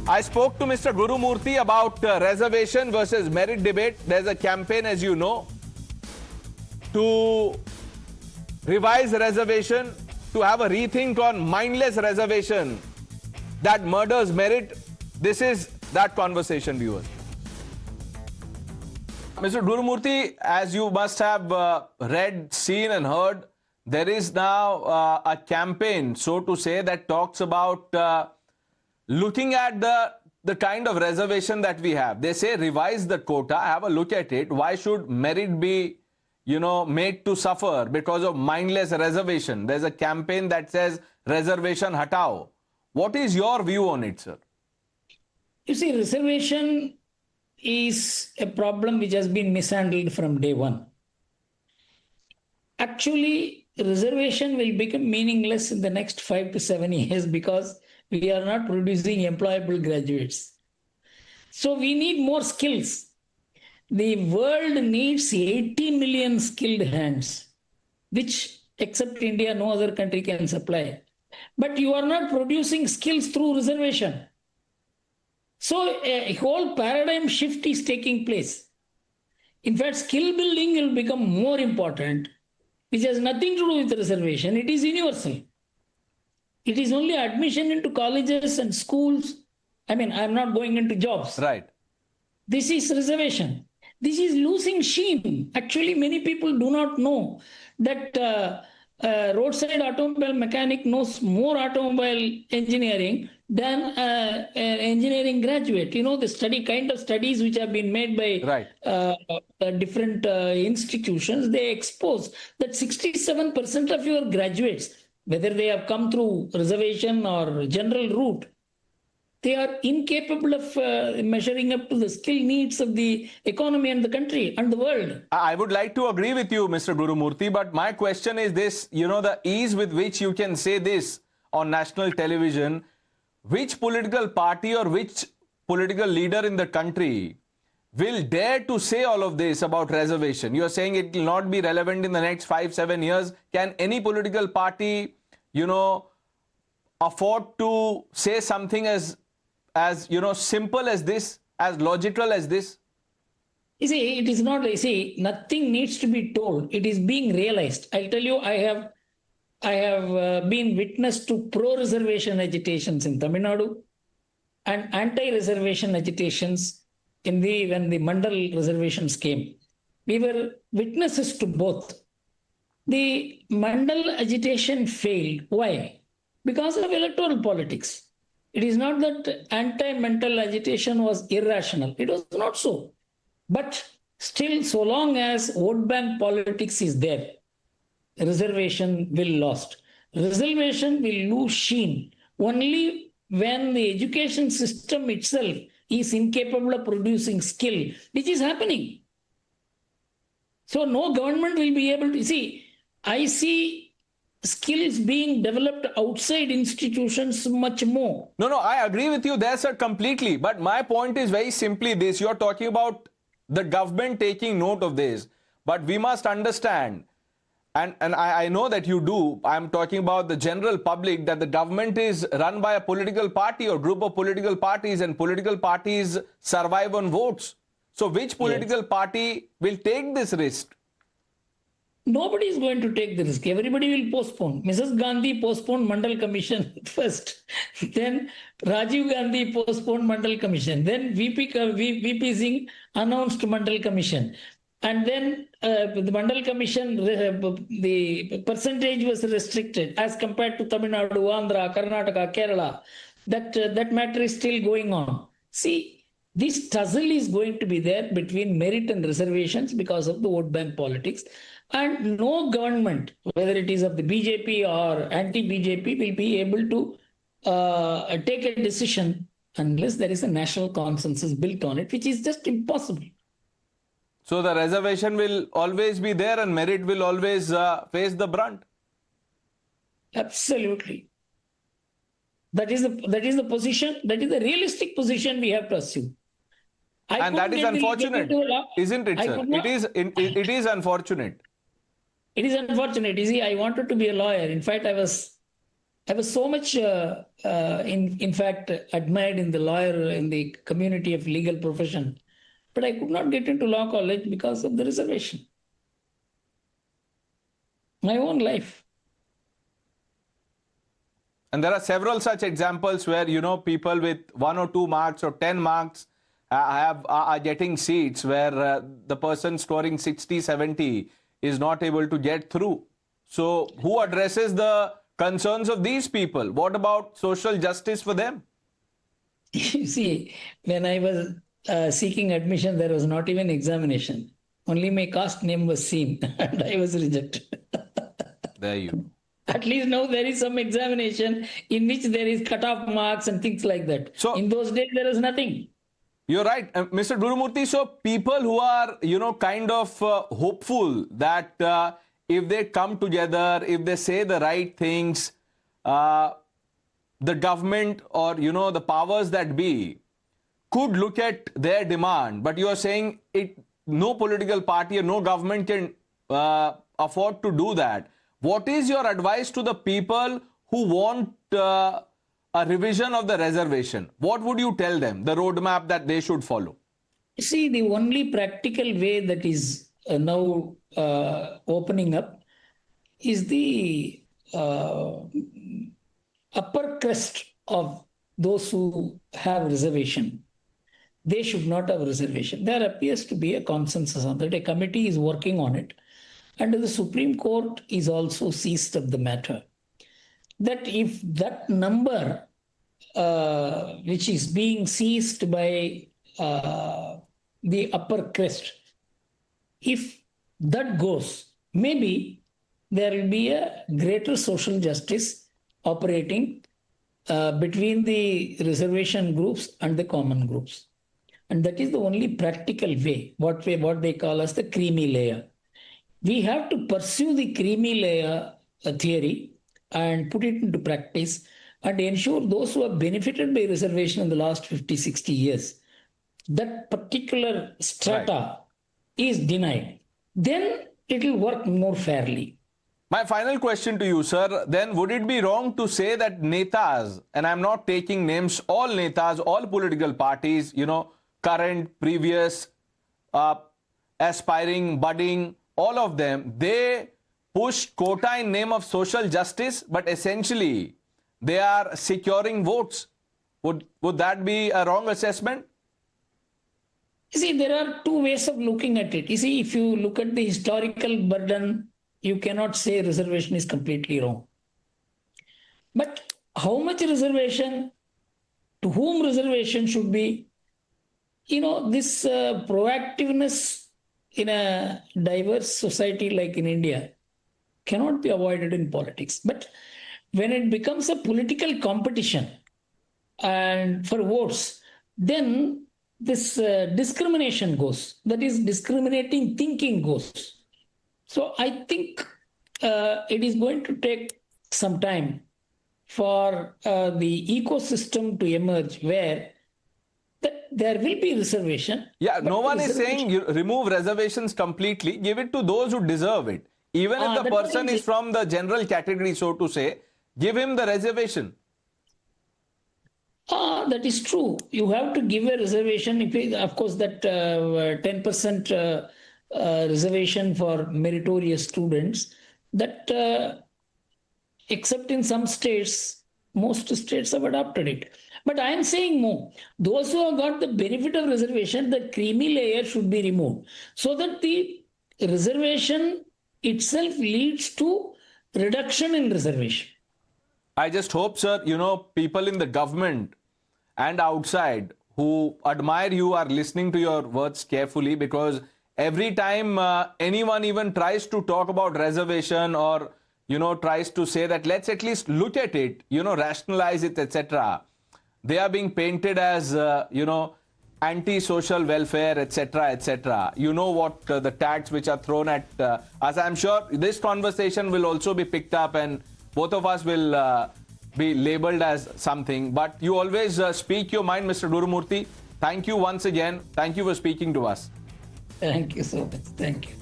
I spoke to Mr. Gurumurthy about reservation versus merit debate. There's a campaign, as you know, to revise reservation, to have a rethink on mindless reservation that murders merit. This is that conversation, viewers. Mr. Gurumurthy, as you must have read, seen and heard, there is now a campaign, so to say, that talks about looking at the kind of reservation that we have. They say revise the quota, have a look at it. Why should merit be, made to suffer because of mindless reservation? There's a campaign that says reservation hatao. What is your view on it, sir? You see, reservation is a problem which has been mishandled from day one. Actually, reservation will become meaningless in the next 5 to 7 years because we are not producing employable graduates. So we need more skills. The world needs 80 million skilled hands, which except India, no other country can supply. But you are not producing skills through reservation. So a whole paradigm shift is taking place. In fact, skill building will become more important, which has nothing to do with reservation. It is universal. It is only admission into colleges and schools. I mean, I'm not going into jobs. Right. This is reservation. This is losing sheen. Actually, many people do not know that roadside automobile mechanic knows more automobile engineering than an engineering graduate. You know, the kind of studies which have been made by different institutions, they expose that 67% of your graduates, whether they have come through reservation or general route, they are incapable of measuring up to the skill needs of the economy and the country and the world. I would like to agree with you, Mr. Gurumurthy, but my question is this, the ease with which you can say this on national television, which political party or which political leader in the country will dare to say all of this about reservation? You are saying it will not be relevant in the next 5-7 years. Can any political party, afford to say something as simple as this, as logical as this? You see, it is not, nothing needs to be told. It is being realized. I'll tell you, I have been witness to pro-reservation agitations in Tamil Nadu and anti-reservation agitations when the Mandal reservations came. We were witnesses to both. The Mandal agitation failed. Why? Because of electoral politics. It is not that anti-mental agitation was irrational. It was not so. But still, so long as vote bank politics is there, reservation will lost. Reservation will lose sheen only when the education system itself is incapable of producing skill, which is happening. So no government will be able to see. I see skills being developed outside institutions much more. No, I agree with you there, sir, completely. But my point is very simply this. You're talking about the government taking note of this. But we must understand, and I know that you do, I'm talking about the general public, that the government is run by a political party or group of political parties, and political parties survive on votes. So which political party will take this risk? Nobody is going to take the risk. Everybody will postpone. Mrs. Gandhi postponed Mandal Commission first. Then Rajiv Gandhi postponed Mandal Commission. Then VP Singh announced Mandal Commission. And then the Mandal Commission, the percentage was restricted as compared to Tamil Nadu, Andhra, Karnataka, Kerala. That matter is still going on. See, this tussle is going to be there between merit and reservations because of the vote bank politics. And no government, whether it is of the BJP or anti-BJP, will be able to take a decision unless there is a national consensus built on it, which is just impossible. So the reservation will always be there and merit will always face the brunt? Absolutely. That is the position, that is the realistic position we have to assume. And that is unfortunate, isn't it, sir? It is unfortunate. It is unfortunate. You see, I wanted to be a lawyer. In fact, I was I was so much, in fact, admired in the community of legal profession, but I could not get into law college because of the reservation. My own life. And there are several such examples where, people with 1 or 2 marks or 10 marks are getting seats where the person scoring 60, 70 is not able to get through. So who addresses the concerns of these people? What about social justice for them? You see, when I was seeking admission, there was not even examination. Only my caste name was seen and I was rejected. There you go. At least now there is some examination in which there is cut-off marks and things like that. So, in those days, there was nothing. You're right, Mr. Gurumurthy. So people who are, kind of hopeful that if they come together, if they say the right things, the government or, the powers that be could look at their demand. But you are saying no political party or no government can afford to do that. What is your advice to the people who want a revision of the reservation? What would you tell them, the roadmap that they should follow? See, the only practical way that is now opening up is the upper crust of those who have reservation. They should not have reservation. There appears to be a consensus on that. A committee is working on it. And the Supreme Court is also seized of the matter. That if that number, which is being seized by the upper crest, if that goes, maybe there will be a greater social justice operating between the reservation groups and the common groups. And that is the only practical way, what they call as the creamy layer. We have to pursue the creamy layer theory and put it into practice and ensure those who have benefited by reservation in the last 50, 60 years, that particular strata is denied. Then it will work more fairly. My final question to you, sir, then would it be wrong to say that netas, and I'm not taking names, all netas, all political parties, current, previous, aspiring, budding, all of them, they push quota in name of social justice, but essentially they are securing votes. Would that be a wrong assessment? You see, there are two ways of looking at it. You see, if you look at the historical burden, you cannot say reservation is completely wrong. But how much reservation, to whom reservation should be, this proactiveness in a diverse society like in India cannot be avoided in politics. But when it becomes a political competition and for votes, then this discrimination goes. That is, discriminating thinking goes. So I think it is going to take some time for the ecosystem to emerge where there will be reservation. Yeah, no one is saying you remove reservations completely. Give it to those who deserve it. Even if the person is from the general category, so to say, give him the reservation. That is true. You have to give a reservation. Of course, that 10% reservation for meritorious students, that except in some states, most states have adopted it. But I am saying more. Those who have got the benefit of reservation, the creamy layer should be removed so that the reservation itself leads to reduction in reservation. I just hope, sir, people in the government and outside who admire you are listening to your words carefully, because every time anyone even tries to talk about reservation or, tries to say that let's at least look at it, rationalize it, etc., they are being painted as, anti-social welfare, etc., etc. You know what the tags which are thrown at us. I'm sure this conversation will also be picked up and both of us will be labeled as something. But you always speak your mind, Mr. Gurumurthy. Thank you once again. Thank you for speaking to us. Thank you so much. Thank you.